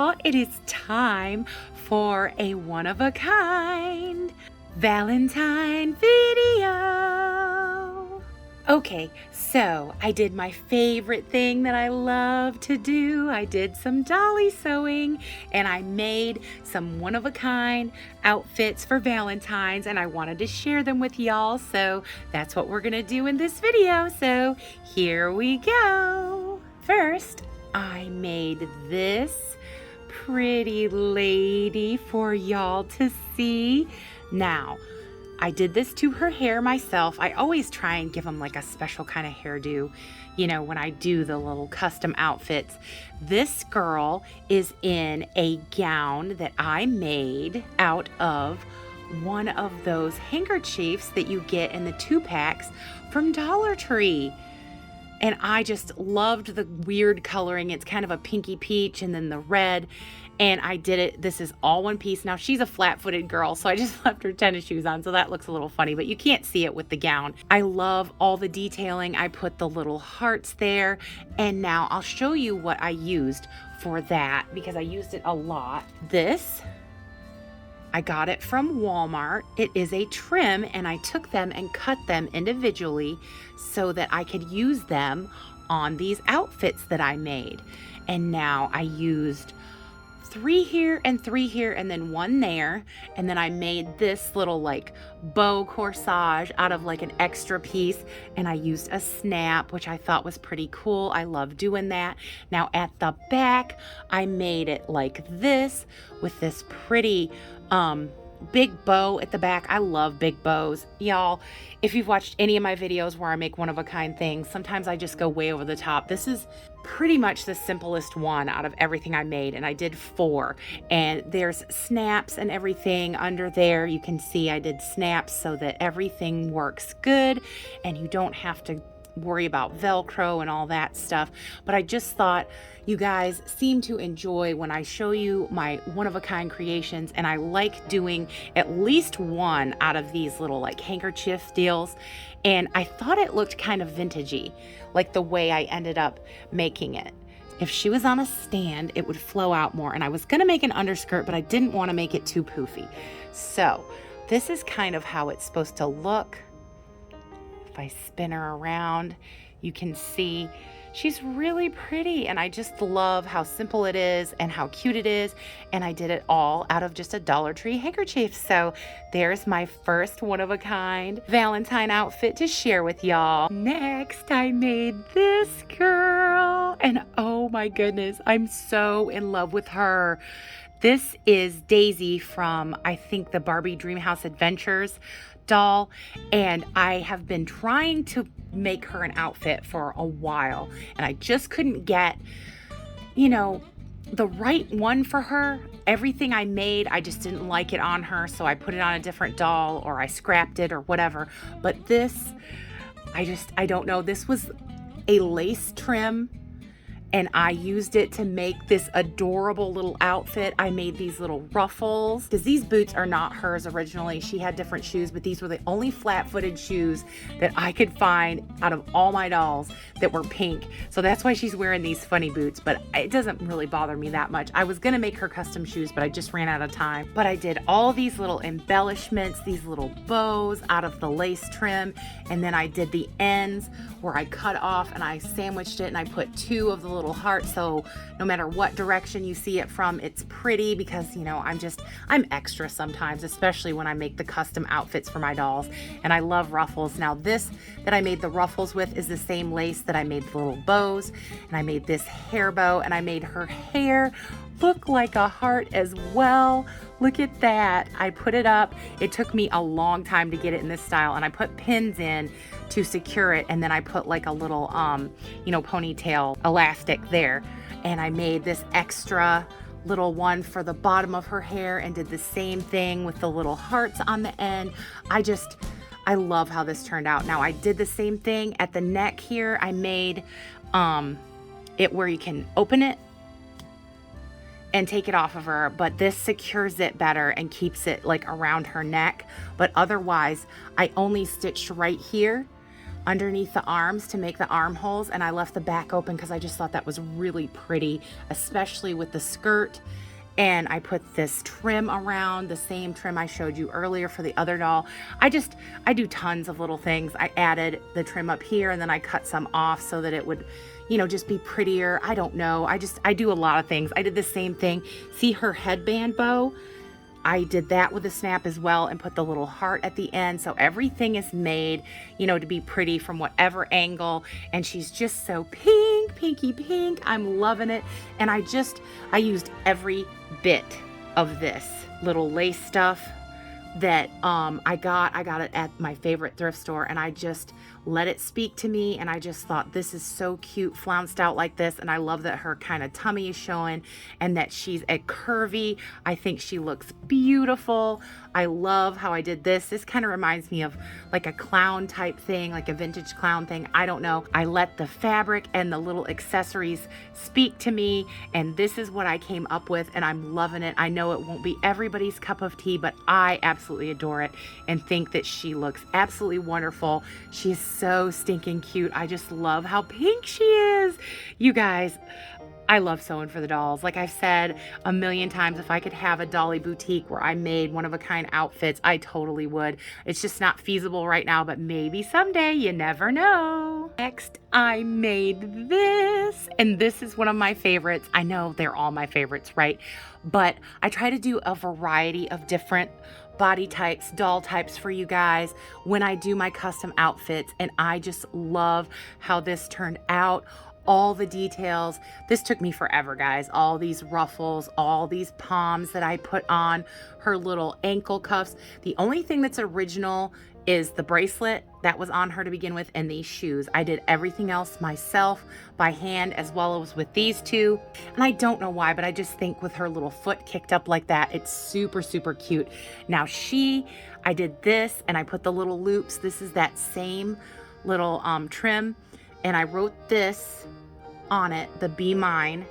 y'all, it is time for a one-of-a-kind Valentine video. Okay, so I did my favorite thing that I love to do. I did some dolly sewing and I made some one-of-a-kind outfits for Valentine's, and I wanted to share them with y'all, so that's what we're gonna do in this video. So here we go. First, I made this pretty lady for y'all to see. Now, I did this to her hair myself. I always try and give them like a special kind of hairdo, you know, when I do the little custom outfits. This girl is in a gown that I made out of one of those handkerchiefs that you get in the 2-packs from Dollar Tree. And I just loved the weird coloring. It's kind of a pinky peach and then the red. And I did it. This is all one piece. Now she's a flat-footed girl, so I just left her tennis shoes on, so that looks a little funny, but you can't see it with the gown. I love all the detailing. I put the little hearts there. And now I'll show you what I used for that because I used it a lot. This, I got it from Walmart. It is a trim, and I took them and cut them individually so that I could use them on these outfits that I made. And now I used 3 here and 3 here and then 1 there. And then I made this little like bow corsage out of like an extra piece, and I used a snap, which I thought was pretty cool. I love doing that. Now at the back, I made it like this with this pretty big bow at the back. I love big bows. Y'all, if you've watched any of my videos where I make one-of-a-kind things, sometimes I just go way over the top. This is pretty much the simplest one out of everything I made, and I did 4. And there's snaps and everything under there. You can see I did snaps so that everything works good and you don't have to worry about Velcro and all that stuff. But I just thought you guys seem to enjoy when I show you my one-of-a-kind creations, and I like doing at least one out of these little like handkerchief deals. And I thought it looked kind of vintagey, like the way I ended up making it. If she was on a stand, it would flow out more. And I was gonna make an underskirt, but I didn't want to make it too poofy. So this is kind of how it's supposed to look. If I spin her around, you can see she's really pretty, and I just love how simple it is and how cute it is. And I did it all out of just a Dollar Tree handkerchief. So there's my first one-of-a-kind Valentine outfit to share with y'all. Next, I made this girl, and oh my goodness, I'm so in love with her. This is Daisy from, I think, the Barbie Dreamhouse Adventures doll, and I have been trying to make her an outfit for a while, and I just couldn't get, you know, the right one for her. Everything I made, I just didn't like it on her, so I put it on a different doll or I scrapped it or whatever. But this, I don't know. This was a lace trim, and I used it to make this adorable little outfit. I made these little ruffles because these boots are not hers originally. She had different shoes, but these were the only flat-footed shoes that I could find out of all my dolls that were pink. So that's why she's wearing these funny boots, but it doesn't really bother me that much. I was gonna make her custom shoes, but I just ran out of time. But I did all these little embellishments, these little bows out of the lace trim, and then I did the ends where I cut off and I sandwiched it, and I put 2 of the little hearts, so no matter what direction you see it from, it's pretty, because you know I'm extra sometimes, especially when I make the custom outfits for my dolls, and I love ruffles. Now this that I made the ruffles with is the same lace that I made the little bows, and I made this hair bow, and I made her hair look like a heart as well. Look at that. I put it up. It took me a long time to get it in this style, and I put pins in to secure it, and then I put like a little you know, ponytail elastic there, and I made this extra little one for the bottom of her hair and did the same thing with the little hearts on the end. I love how this turned out. Now I did the same thing at the neck here. I made it where you can open it and take it off of her, but this secures it better and keeps it like around her neck. But otherwise, I only stitched right here underneath the arms to make the armholes, and I left the back open because I just thought that was really pretty, especially with the skirt. And I put this trim around, the same trim I showed you earlier for the other doll. I do tons of little things. I added the trim up here, and then I cut some off so that it would, you know, just be prettier. I don't know. I do a lot of things. I did the same thing. See her headband bow? I did that with a snap as well and put the little heart at the end. So everything is made, you know, to be pretty from whatever angle. And she's just so pink, pinky pink. I'm loving it. And I used every bit of this little lace stuff that I got it at my favorite thrift store, and I just let it speak to me, and I just thought this is so cute, flounced out like this. And I love that her kind of tummy is showing and that she's a curvy. I think she looks beautiful. I love how I did this. This kind of reminds me of like a clown type thing, like a vintage clown thing. I don't know. I let the fabric and the little accessories speak to me, and this is what I came up with, and I'm loving it. I know it won't be everybody's cup of tea, but I absolutely adore it and think that she looks absolutely wonderful. She is so stinking cute. I just love how pink she is. You guys, I love sewing for the dolls. Like I've said a million times, if I could have a Dolly boutique where I made one-of-a-kind outfits, I totally would. It's just not feasible right now, but maybe someday, you never know. Next, I made this, and this is one of my favorites. I know they're all my favorites, right? But I try to do a variety of different body types, doll types for you guys when I do my custom outfits, and I just love how this turned out. All the details. This took me forever, guys. All these ruffles, all these poms that I put on, her little ankle cuffs. The only thing that's original is the bracelet that was on her to begin with, and these shoes. I did everything else myself by hand, as well as with these two. And I don't know why, but I just think with her little foot kicked up like that, it's super, super cute. Now I did this, and I put the little loops. This is that same little trim, and I wrote this on it, the Be Mine,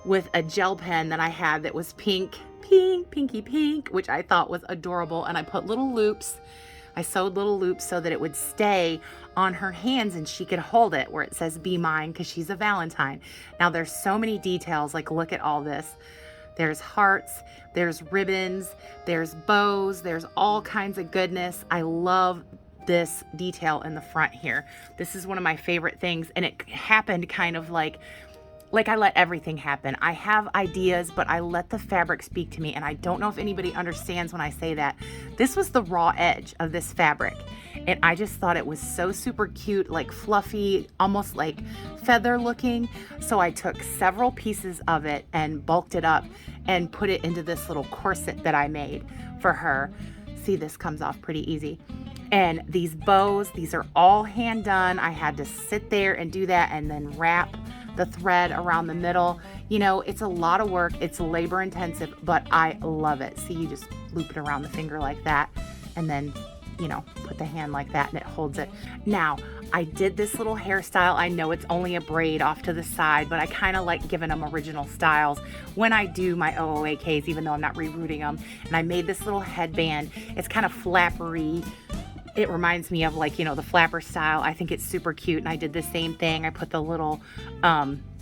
with a gel pen that I had that was pink, pinky pink, which I thought was adorable. And I put little loops. I sewed little loops so that it would stay on her hands and she could hold it where it says Be Mine, because she's a Valentine. Now there's so many details. Like, look at all this. There's hearts, there's ribbons, there's bows, there's all kinds of goodness. I love this detail in the front here. This is one of my favorite things, and it happened kind of like I let everything happen. I have ideas, but I let the fabric speak to me, and I don't know if anybody understands when I say that. This was the raw edge of this fabric, and I just thought it was so super cute, like fluffy, almost like feather looking. So I took several pieces of it and bulked it up and put it into this little corset that I made for her. See, this comes off pretty easy. And these bows, these are all hand done. I had to sit there and do that and then wrap the thread around the middle. You know, it's a lot of work. It's labor intensive, but I love it. See, you just loop it around the finger like that, and then, you know, put the hand like that and it holds it. Now, I did this little hairstyle. I know it's only a braid off to the side, but I kind of like giving them original styles when I do my OOAKs, even though I'm not rerouting them. And I made this little headband. It's kind of flappery. It reminds me of, like, you know, the flapper style. I think it's super cute, and I did the same thing. I put the little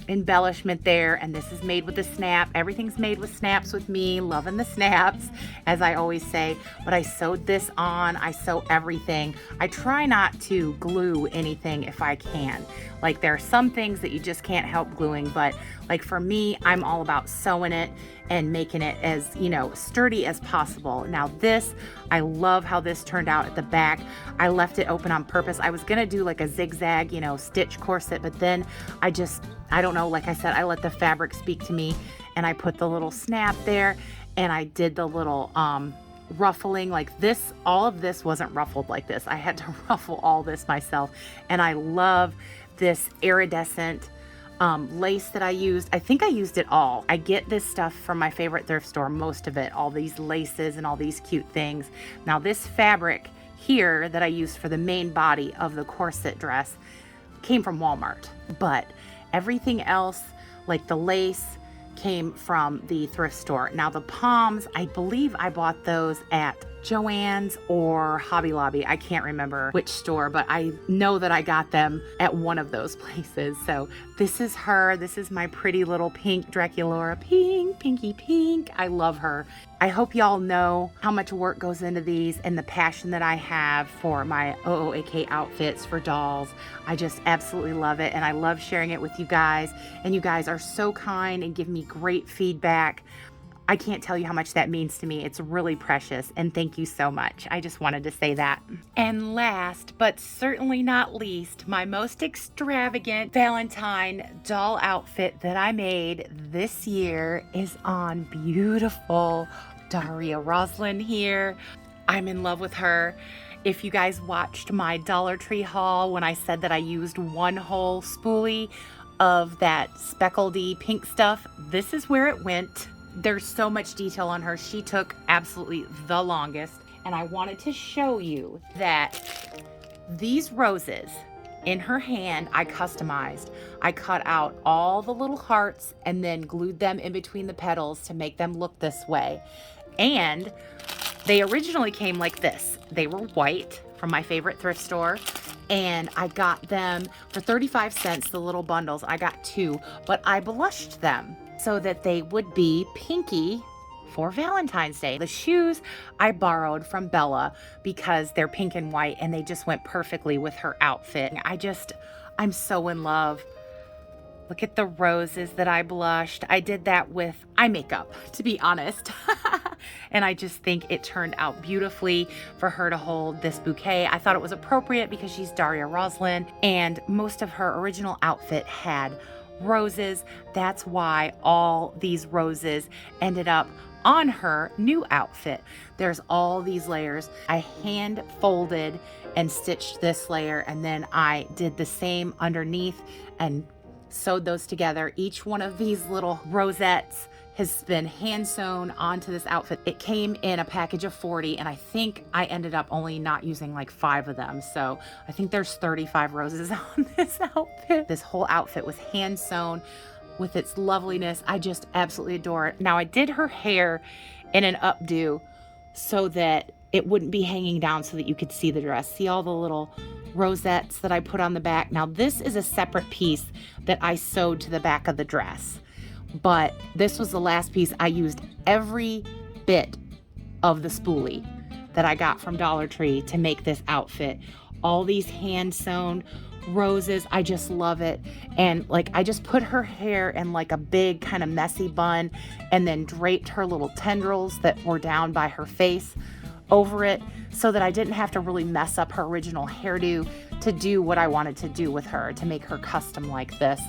embellishment there, and this is made with a snap. Everything's made with snaps with me, loving the snaps, as I always say. But I sewed this on. I sew everything. I try not to glue anything if I can. Like, there are some things that you just can't help gluing, but like for me, I'm all about sewing it and making it as, you know, sturdy as possible. Now this, I love how this turned out at the back. I left it open on purpose. I was gonna do like a zigzag, you know, stitch corset, but then I don't know, like I said, I let the fabric speak to me, and I put the little snap there, and I did the little ruffling like this. All of this wasn't ruffled like this. I had to ruffle all this myself, and I love this iridescent lace that I used. I think I used it all. I get this stuff from my favorite thrift store, most of it, all these laces and all these cute things. Now this fabric here that I used for the main body of the corset dress came from Walmart, but everything else, like the lace, came from the thrift store. Now the poms, I believe I bought those at Joann's or Hobby Lobby. I can't remember which store, but I know that I got them at one of those places. So this is her. This is my pretty little pink Draculaura pink, pinky pink. I love her. I hope y'all know how much work goes into these and the passion that I have for my OOAK outfits for dolls. I just absolutely love it, and I love sharing it with you guys. And you guys are so kind and give me great feedback. I can't tell you how much that means to me. It's really precious, and thank you so much. I just wanted to say that. And last, but certainly not least, my most extravagant Valentine doll outfit that I made this year is on beautiful Daria Roslin here. I'm in love with her. If you guys watched my Dollar Tree haul when I said that I used one whole spoolie of that speckledy pink stuff, this is where it went. There's so much detail on her. She took absolutely the longest. And I wanted to show you that these roses in her hand, I customized. I cut out all the little hearts and then glued them in between the petals to make them look this way. And they originally came like this. They were white from my favorite thrift store. And I got them for 35 cents, the little bundles. I got 2, but I blushed them so that they would be pinky for Valentine's Day. The shoes I borrowed from Bella because they're pink and white and they just went perfectly with her outfit. I'm so in love. Look at the roses that I blushed. I did that with eye makeup, to be honest. And I just think it turned out beautifully for her to hold this bouquet. I thought it was appropriate because she's Daria Roslin, and most of her original outfit had roses. That's why all these roses ended up on her new outfit. There's all these layers. I hand folded and stitched this layer, and then I did the same underneath and sewed those together. Each one of these little rosettes has been hand sewn onto this outfit. It came in a package of 40, and I think I ended up only not using like 5 of them. So I think there's 35 roses on this outfit. This whole outfit was hand sewn with its loveliness. I just absolutely adore it. Now I did her hair in an updo so that it wouldn't be hanging down so that you could see the dress. See all the little rosettes that I put on the back? Now this is a separate piece that I sewed to the back of the dress, but this was the last piece. I used every bit of the spoolie that I got from Dollar Tree to make this outfit. All these hand sewn roses, I just love it. And like, I just put her hair in like a big kind of messy bun and then draped her little tendrils that were down by her face over it so that I didn't have to really mess up her original hairdo to do what I wanted to do with her, to make her custom like this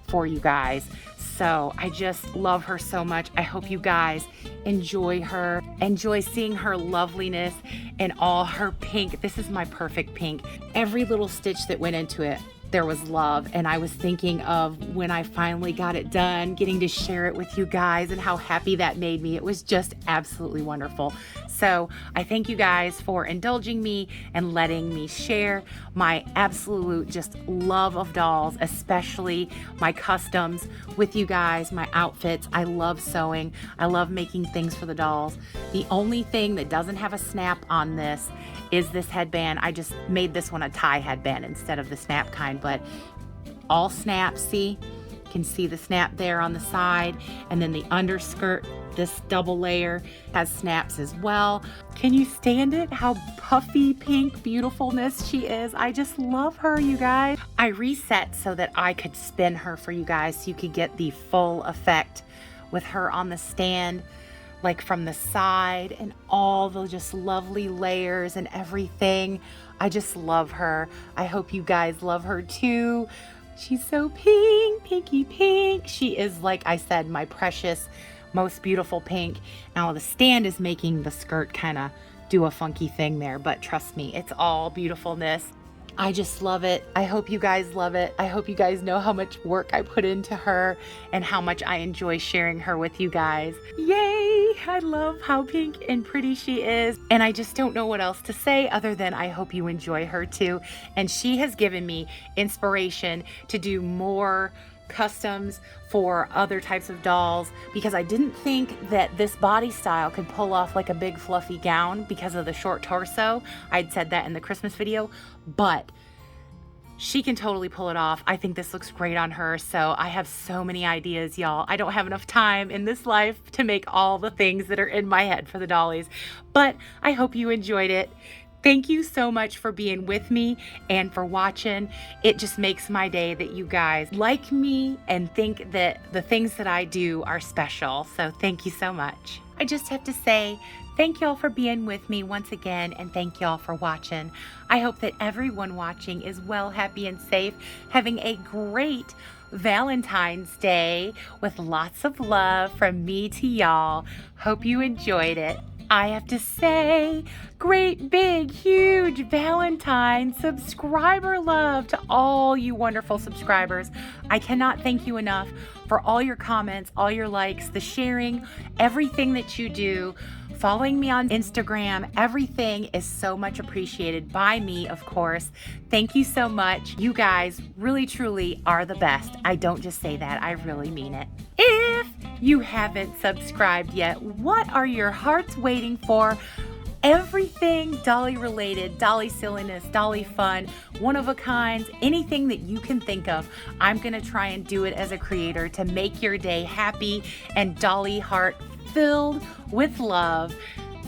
for you guys. So I just love her so much. I hope you guys enjoy her, enjoy seeing her loveliness and all her pink. This is my perfect pink. Every little stitch that went into it, there was love. And I was thinking of when I finally got it done, getting to share it with you guys and how happy that made me. It was just absolutely wonderful. So I thank you guys for indulging me and letting me share my absolute just love of dolls, especially my customs with you guys, my outfits. I love sewing. I love making things for the dolls. The only thing that doesn't have a snap on this is this headband. I just made this one a tie headband instead of the snap kind, but all snaps, see? You can see the snap there on the side, and then the underskirt, this double layer, has snaps as well. Can you stand it? How puffy pink beautifulness she is. I just love her, you guys. I reset so that I could spin her for you guys so you could get the full effect with her on the stand, like from the side, and all the just lovely layers and everything. I just love her. I hope you guys love her too. She's so pink, pinky pink. She is, like I said, my precious, most beautiful pink. Now the stand is making the skirt kind of do a funky thing there, but trust me, it's all beautifulness. I just love it. I hope you guys love it. I hope you guys know how much work I put into her and how much I enjoy sharing her with you guys. Yay! I love how pink and pretty she is. And I just don't know what else to say other than I hope you enjoy her too. And she has given me inspiration to do more customs for other types of dolls because I didn't think that this body style could pull off like a big fluffy gown because of the short torso. I'd said that in the Christmas video, but she can totally pull it off. I think this looks great on her. So I have so many ideas, y'all. I don't have enough time in this life to make all the things that are in my head for the dollies, but I hope you enjoyed it. Thank you so much for being with me and for watching. It just makes my day that you guys like me and think that the things that I do are special. So thank you so much. I just have to say, thank y'all for being with me once again, and thank y'all for watching. I hope that everyone watching is well, happy, and safe, having a great Valentine's Day with lots of love from me to y'all. Hope you enjoyed it. I have to say, great, big, huge Valentine subscriber love to all you wonderful subscribers. I cannot thank you enough for all your comments, all your likes, the sharing, everything that you do. Following me on Instagram, everything is so much appreciated by me, of course. Thank you so much. You guys really, truly are the best. I don't just say that, I really mean it. If you haven't subscribed yet, what are your hearts waiting for? Everything dolly related, dolly silliness, dolly fun, one of a kinds, anything that you can think of, I'm gonna try and do it as a creator to make your day happy and dolly heart filled with love,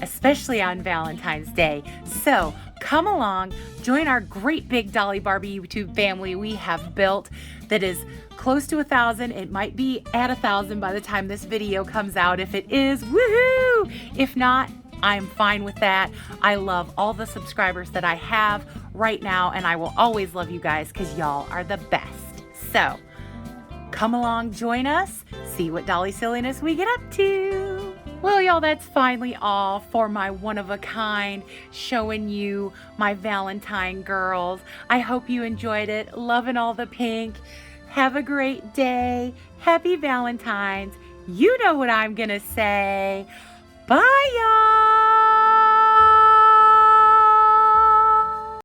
especially on Valentine's Day. So come along, join our great big Dolly Barbie YouTube family we have built that is close to 1,000. It might be at 1,000 by the time this video comes out. If it is, woohoo! If not, I'm fine with that. I love all the subscribers that I have right now, and I will always love you guys because y'all are the best. So come along, join us, see what dolly silliness we get up to. Well, y'all, that's finally all for my one-of-a-kind showing you my Valentine girls. I hope you enjoyed it. Loving all the pink. Have a great day. Happy Valentine's. You know what I'm gonna say. Bye, y'all.